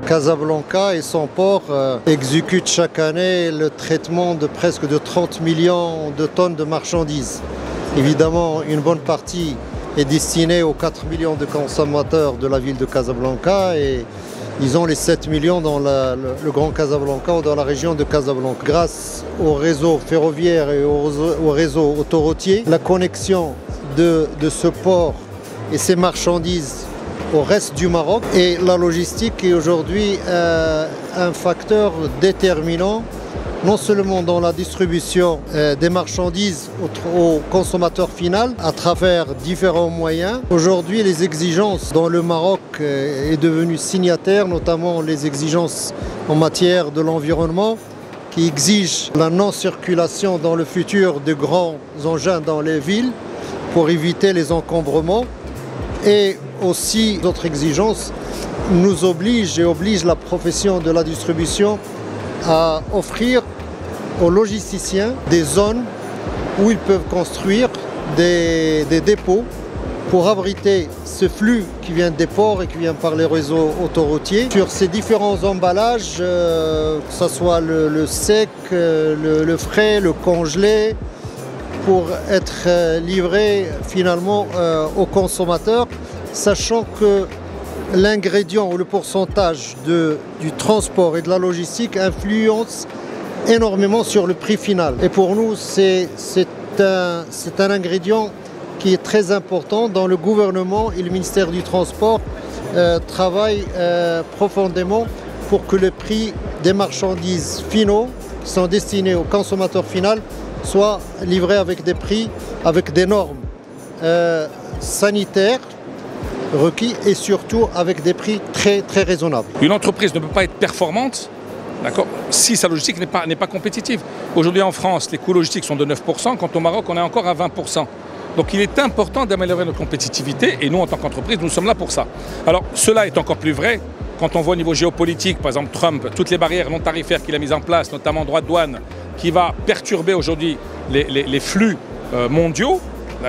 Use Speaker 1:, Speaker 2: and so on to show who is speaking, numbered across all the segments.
Speaker 1: Casablanca et son port exécutent chaque année le traitement de presque de 30 millions de tonnes de marchandises. Évidemment, une bonne partie est destinée aux 4 millions de consommateurs de la ville de Casablanca et ils ont les 7 millions dans le Grand Casablanca ou dans la région de Casablanca. Grâce au réseau ferroviaire et au réseau autoroutier, la connexion de ce port et ces marchandises au reste du Maroc. Et la logistique est aujourd'hui un facteur déterminant, non seulement dans la distribution des marchandises au consommateur final à travers différents moyens. Aujourd'hui, les exigences dont le Maroc est devenu signataire, notamment les exigences en matière de l'environnement, qui exigent la non-circulation dans le futur de grands engins dans les villes pour éviter les encombrements. Et aussi, d'autres exigences nous obligent et obligent la profession de la distribution à offrir aux logisticiens des zones où ils peuvent construire des dépôts pour abriter ce flux qui vient des ports et qui vient par les réseaux autoroutiers. Sur ces différents emballages, que ce soit le sec, le frais, le congelé, pour être livré finalement aux consommateurs, sachant que l'ingrédient ou le pourcentage du transport et de la logistique influence énormément sur le prix final. Et pour nous, c'est un ingrédient qui est très important dont le gouvernement et le ministère du Transport travaillent profondément pour que le prix des marchandises finaux qui sont destinées au consommateur final soit livré avec des prix, avec des normes sanitaires requis et surtout avec des prix très raisonnables.
Speaker 2: Une entreprise ne peut pas être performante si sa logistique n'est pas compétitive. Aujourd'hui en France, les coûts logistiques sont de 9%, quand au Maroc on est encore à 20%. Donc il est important d'améliorer notre compétitivité et nous en tant qu'entreprise, nous sommes là pour ça. Alors cela est encore plus vrai quand on voit au niveau géopolitique, par exemple Trump, toutes les barrières non tarifaires qu'il a mises en place, notamment droit de douane, qui va perturber aujourd'hui les flux mondiaux,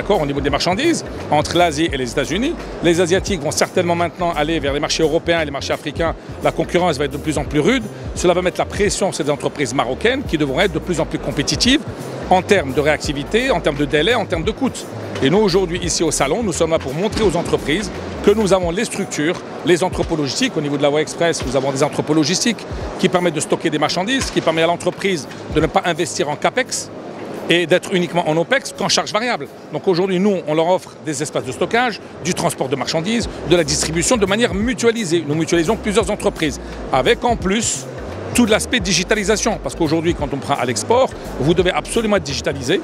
Speaker 2: au niveau des marchandises, entre l'Asie et les États-Unis. Les Asiatiques vont certainement maintenant aller vers les marchés européens et les marchés africains. La concurrence va être de plus en plus rude. Cela va mettre la pression sur ces entreprises marocaines qui devront être de plus en plus compétitives en termes de réactivité, en termes de délai, en termes de coûts. Et nous, aujourd'hui, ici au Salon, nous sommes là pour montrer aux entreprises que nous avons les structures, les entrepôts logistiques. Au niveau de la voie express, nous avons des entrepôts logistiques qui permettent de stocker des marchandises, qui permettent à l'entreprise de ne pas investir en CAPEX et d'être uniquement en OPEX qu'en charge variable. Donc aujourd'hui, nous, on leur offre des espaces de stockage, du transport de marchandises, de la distribution de manière mutualisée. Nous mutualisons plusieurs entreprises, avec en plus tout l'aspect digitalisation. Parce qu'aujourd'hui, quand on prend à l'export, vous devez absolument être digitalisé.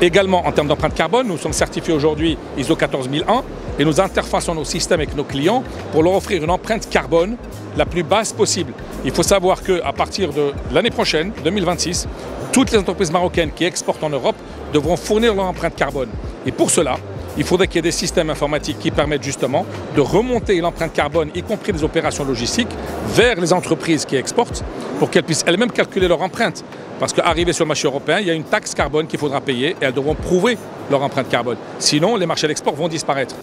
Speaker 2: Également, en termes d'empreinte carbone, nous sommes certifiés aujourd'hui ISO 14001 et nous interfaçons nos systèmes avec nos clients pour leur offrir une empreinte carbone la plus basse possible. Il faut savoir qu'à partir de l'année prochaine, 2026, toutes les entreprises marocaines qui exportent en Europe devront fournir leur empreinte carbone. Et pour cela, il faudrait qu'il y ait des systèmes informatiques qui permettent justement de remonter l'empreinte carbone, y compris les opérations logistiques, vers les entreprises qui exportent pour qu'elles puissent elles-mêmes calculer leur empreinte. Parce qu'arrivé sur le marché européen, il y a une taxe carbone qu'il faudra payer et elles devront prouver leur empreinte carbone. Sinon, les marchés d'export vont disparaître.